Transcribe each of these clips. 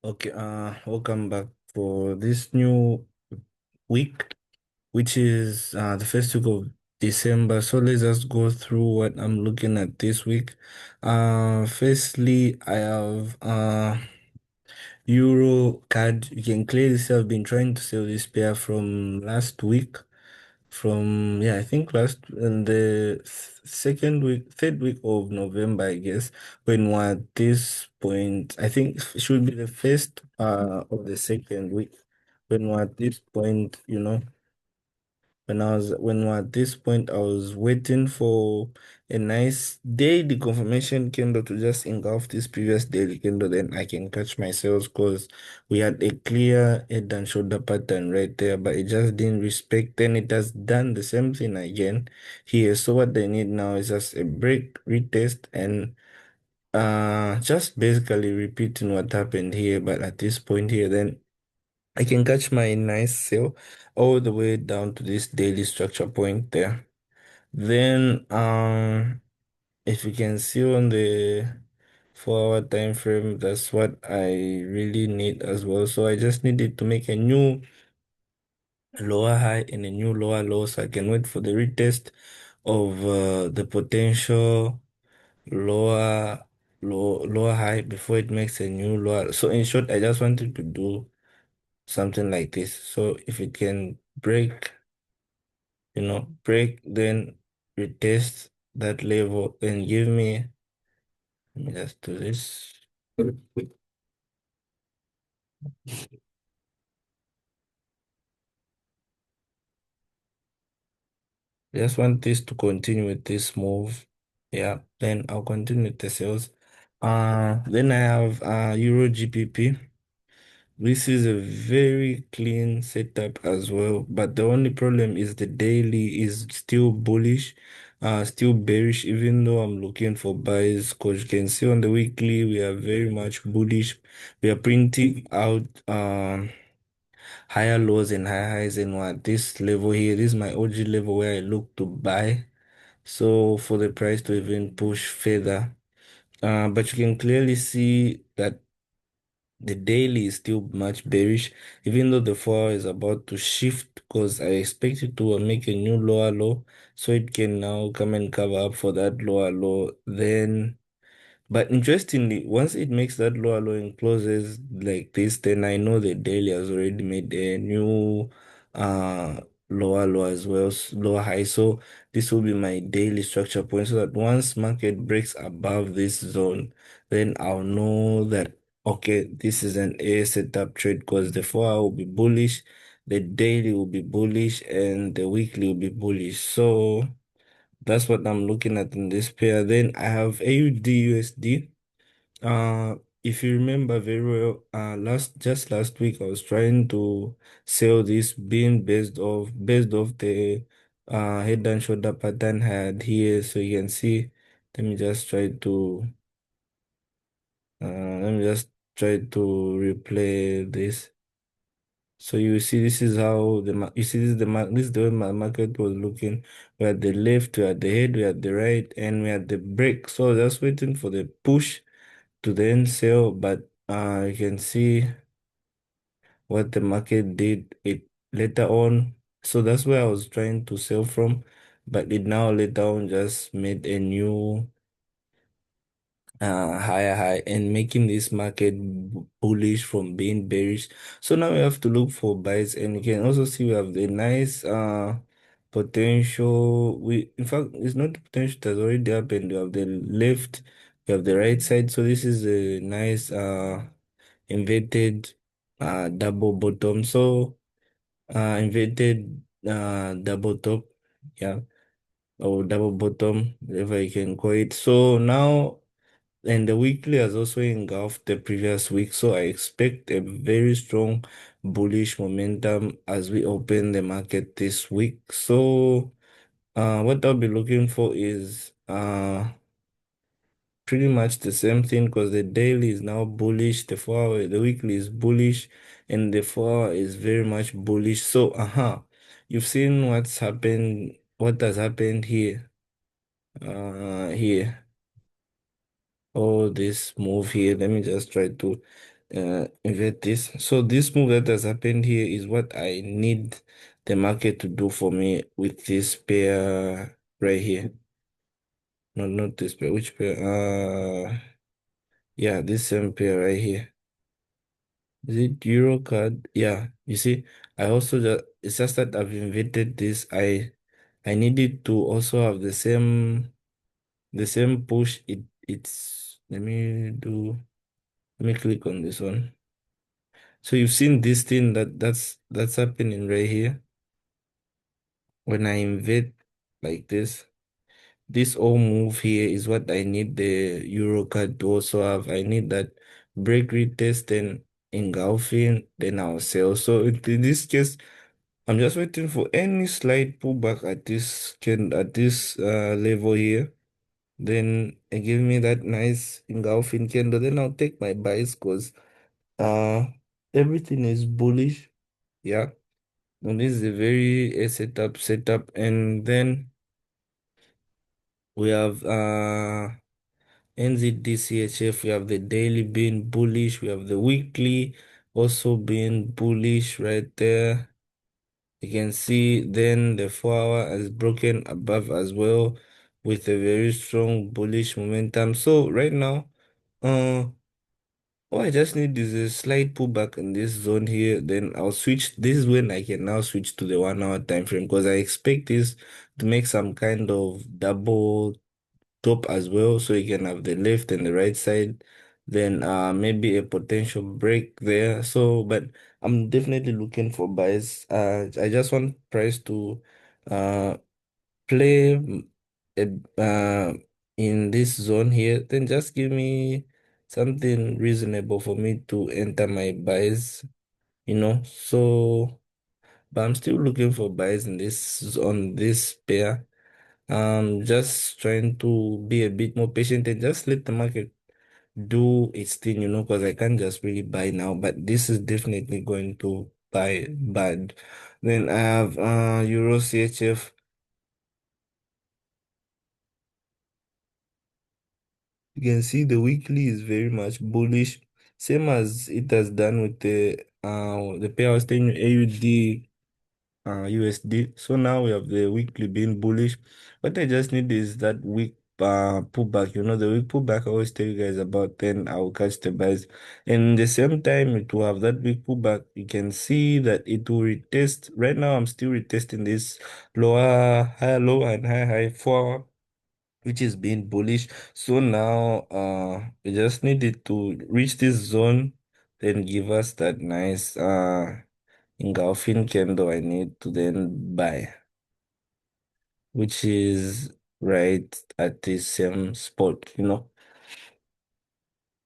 Okay, welcome back for this new week, which is the first week of December. So let's just go through what I'm looking at this week. Firstly, I have Euro card. You can clearly see I've been trying to sell this pair from last week. From I think last in the second week, third week of November, I guess, when we're at this point, I think it should be the first of the second week. When we're at this point, when we're at this point, I was waiting for a nice daily confirmation candle to just engulf this previous daily candle, then I can catch my sales because we had a clear head and shoulder pattern right there, but it just didn't respect. Then it has done the same thing again here. So what they need now is just a break, retest, and just basically repeating what happened here. But at this point here, then I can catch my nice sale all the way down to this daily structure point there. Then if you can see on the 4 hour time frame, that's what I really need as well. So I just needed to make a new lower high and a new lower low so I can wait for the retest of the potential lower lower high before it makes a new lower. So in short, I just wanted to do something like this. So if it can break, break, then retest that level and give me, let me just do this. Just want this to continue with this move. Yeah, then I'll continue with the sales. Then I have Euro GPP. This is a very clean setup as well, but the only problem is the daily is still bullish, still bearish, even though I'm looking for buys, because you can see on the weekly we are very much bullish. We are printing out higher lows and higher highs, and what this level here, this is my OG level where I look to buy. So for the price to even push further. But you can clearly see that the daily is still much bearish, even though the 4 hour is about to shift because I expect it to make a new lower low, so it can now come and cover up for that lower low. Then but interestingly, once it makes that lower low and closes like this, then I know the daily has already made a new uh lower low as well, lower high. So this will be my daily structure point so that once market breaks above this zone, then I'll know that okay, this is an A setup trade because the 4 hour will be bullish, the daily will be bullish, and the weekly will be bullish. So that's what I'm looking at in this pair. Then I have AUD USD. Uh, if you remember very well, last week I was trying to sell this being based off the head and shoulder pattern I had here. So you can see. Let me just try to let me just try to replay this. So you see, this is how you see this is the way my market was looking. We had the left, we had the head, we had the right, and we had the break. So I was just waiting for the push to then sell, but you can see what the market did it later on. So that's where I was trying to sell from, but it now later on just made a new higher high and making this market bullish from being bearish. So now we have to look for buys, and you can also see we have the nice potential. We in fact it's not the potential that's already happened. We have the left, we have the right side. So this is a nice inverted double bottom. So inverted double top, yeah, or double bottom, whatever you can call it. So now and the weekly has also engulfed the previous week, so I expect a very strong bullish momentum as we open the market this week. So, what I'll be looking for is pretty much the same thing because the daily is now bullish, the 4 hour, the weekly is bullish, and the 4 hour is very much bullish. So, you've seen what has happened here, here. Oh, this move here. Let me just try to invert this. So this move that has happened here is what I need the market to do for me with this pair right here. No, not this pair. Which pair? Yeah, this same pair right here. Is it Euro card? Yeah, you see, I also just it's just that I've invented this. I needed to also have the same push. It's let me click on this one. So you've seen this thing that's happening right here. When I invert like this, this all move here is what I need the Euro card to also have. I need that break retest and engulfing, then I'll sell. So in this case, I'm just waiting for any slight pullback at this level here. Then give me that nice engulfing candle. Then I'll take my buys because uh everything is bullish. Yeah. And this is a very setup. And then we have NZDCHF, we have the daily being bullish, we have the weekly also being bullish right there. You can see then the 4 hour has broken above as well with a very strong bullish momentum. So right now, uh, all I just need is a slight pullback in this zone here. Then I'll switch. This is when I can now switch to the 1 hour time frame because I expect this to make some kind of double top as well. So you can have the left and the right side. Then maybe a potential break there. So but I'm definitely looking for buys. I just want price to uh play in this zone here, then just give me something reasonable for me to enter my buys. So, but I'm still looking for buys in this on this pair. Just trying to be a bit more patient and just let the market do its thing, because I can't just really buy now, but this is definitely going to buy bad. Then I have Euro CHF. You can see the weekly is very much bullish, same as it has done with the pair I was telling you, AUD USD. So now we have the weekly being bullish. What I just need is that week pullback. The week pullback I always tell you guys about, then I will catch the buys. And the same time it will have that week pullback. You can see that it will retest. Right now I'm still retesting this lower high low and high high for which is being bullish. So now we just needed to reach this zone, then give us that nice engulfing candle I need to then buy, which is right at the same spot.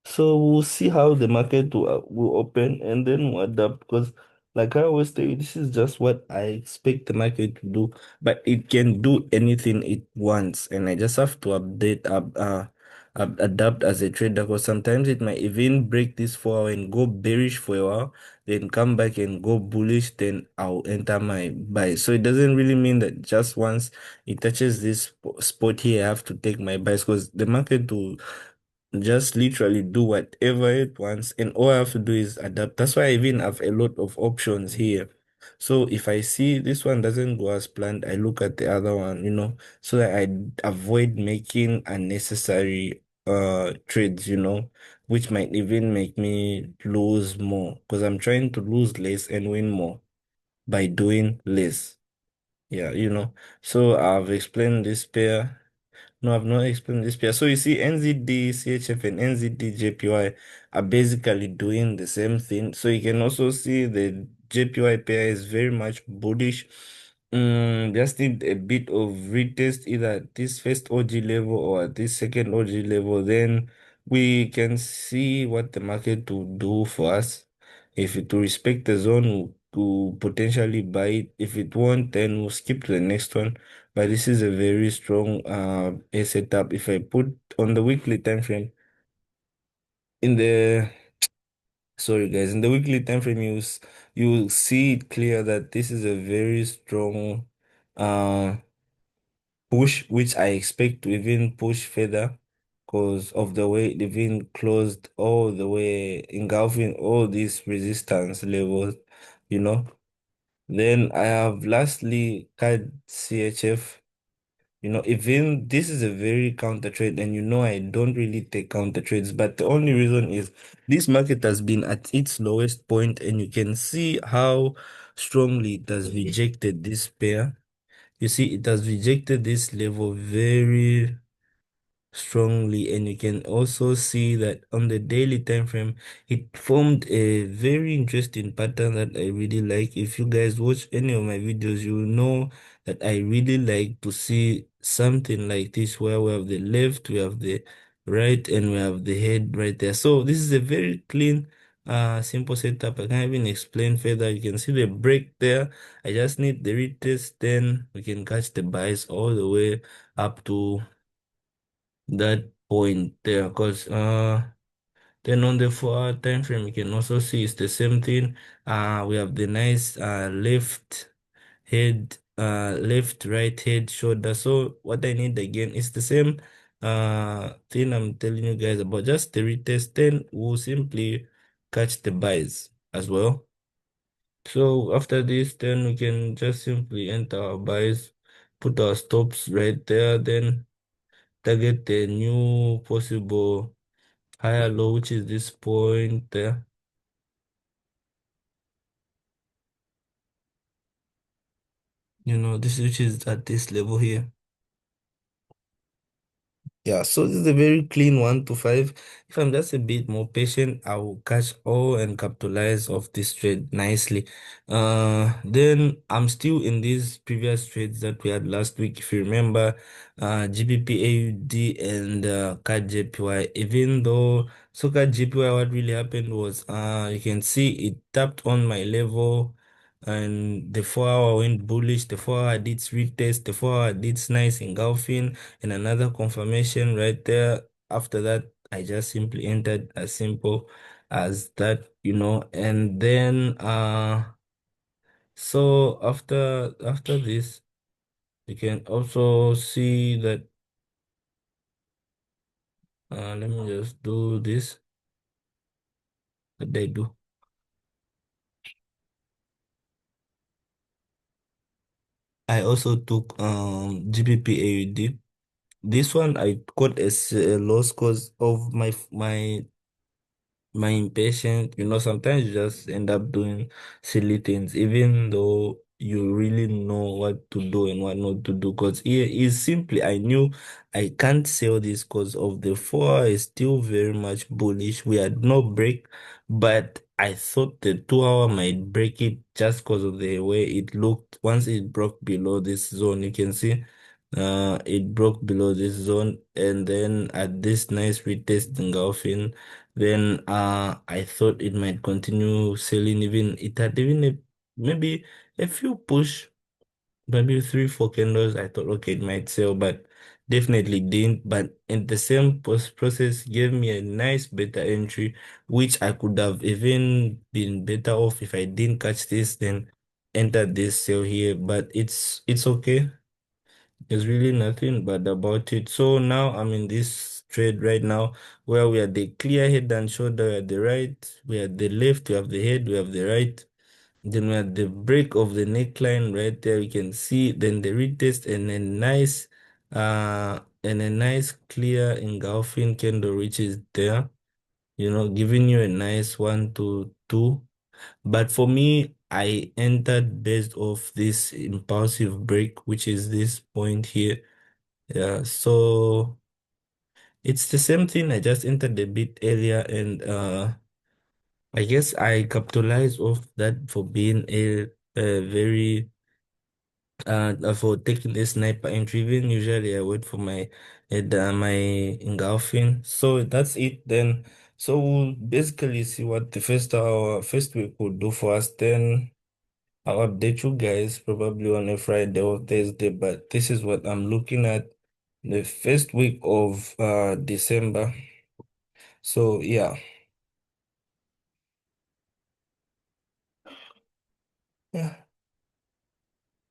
So we'll see how the market will open and then we'll adapt because, like I always tell you, this is just what I expect the market to do, but it can do anything it wants, and I just have to adapt as a trader because sometimes it might even break this 4 hour and go bearish for a while, then come back and go bullish, then I'll enter my buy. So it doesn't really mean that just once it touches this spot here, I have to take my buys because the market will just literally do whatever it wants, and all I have to do is adapt. That's why I even have a lot of options here. So if I see this one doesn't go as planned, I look at the other one, so that I avoid making unnecessary trades, which might even make me lose more because I'm trying to lose less and win more by doing less. Yeah. So I've explained this pair. No, I've not explained this pair. So you see, NZD, CHF, and NZD, JPY are basically doing the same thing. So you can also see the JPY pair is very much bullish. Just need a bit of retest either at this first OG level or at this second OG level. Then we can see what the market will do for us. If it will respect the zone, we'll potentially buy it. If it won't, then we'll skip to the next one. But this is a very strong a setup. If I put on the weekly time frame, in the sorry guys, in the weekly time frame, you will see it clear that this is a very strong uh push, which I expect to even push further. because of the way it even closed all the way, engulfing all these resistance levels, you know. Then I have lastly CAD CHF. Even this is a very counter trade, and I don't really take counter trades, but the only reason is this market has been at its lowest point, and you can see how strongly it has rejected this pair. You see, it has rejected this level very strongly, and you can also see that on the daily time frame it formed a very interesting pattern that I really like. If you guys watch any of my videos, you will know that I really like to see something like this, where we have the left, we have the right, and we have the head right there. So this is a very clean simple setup. I can't even explain further. You can see the break there. I just need the retest, then we can catch the buys all the way up to that point there, because then on the 4 hour time frame you can also see it's the same thing. We have the nice left head, left, right, head, shoulder. So what I need again is the same thing I'm telling you guys about, just the retest, then we'll simply catch the buys as well. So after this, then we can just simply enter our buys, put our stops right there, then target the new possible higher low, which is this point there. This which is at this level here. Yeah, so this is a very clean 1 to 5. If I'm just a bit more patient, I will catch all and capitalize off this trade nicely. Then I'm still in these previous trades that we had last week. If you remember, GBP AUD and CAD JPY. Even though CAD JPY, what really happened was, you can see it tapped on my level. And the 4 hour went bullish, the 4 hour did retest, the 4 hour did nice engulfing, and another confirmation right there. After that, I just simply entered as simple as that, and then so after this, you can also see that let me just do this. What did I do? I also took GBP AUD. This one I got a loss cause of my impatience. Sometimes you just end up doing silly things, even though you really know what to do and what not to do. Because here is simply, I knew I can't sell this because of the 4 hour is still very much bullish. We had no break, but I thought the 2 hour might break it just because of the way it looked. Once it broke below this zone, you can see. It broke below this zone, and then at this nice retest engulfing, then I thought it might continue selling. Even it had even maybe a few push, maybe 3 4 candles. I thought okay it might sell, but definitely didn't. But in the same process gave me a nice better entry, which I could have even been better off if I didn't catch this, then entered this sale here. But it's okay. There's really nothing bad about it. So now I'm in this trade right now where we are the clear head and shoulder, we are the right, we are the left, we have the head, we have the right. Then we have the break of the neckline right there. We can see then the retest and a nice clear engulfing candle which is there, giving you a nice 1 to 2. But for me, I entered based off this impulsive break, which is this point here. Yeah, so it's the same thing. I just entered a bit earlier, and I guess I capitalized off that for being a very for taking a sniper entry. Even usually I wait for my engulfing. So that's it then. So we'll basically see what the first week will do for us. Then I'll update you guys probably on a Friday or Thursday, but this is what I'm looking at the first week of December. So yeah. Yeah.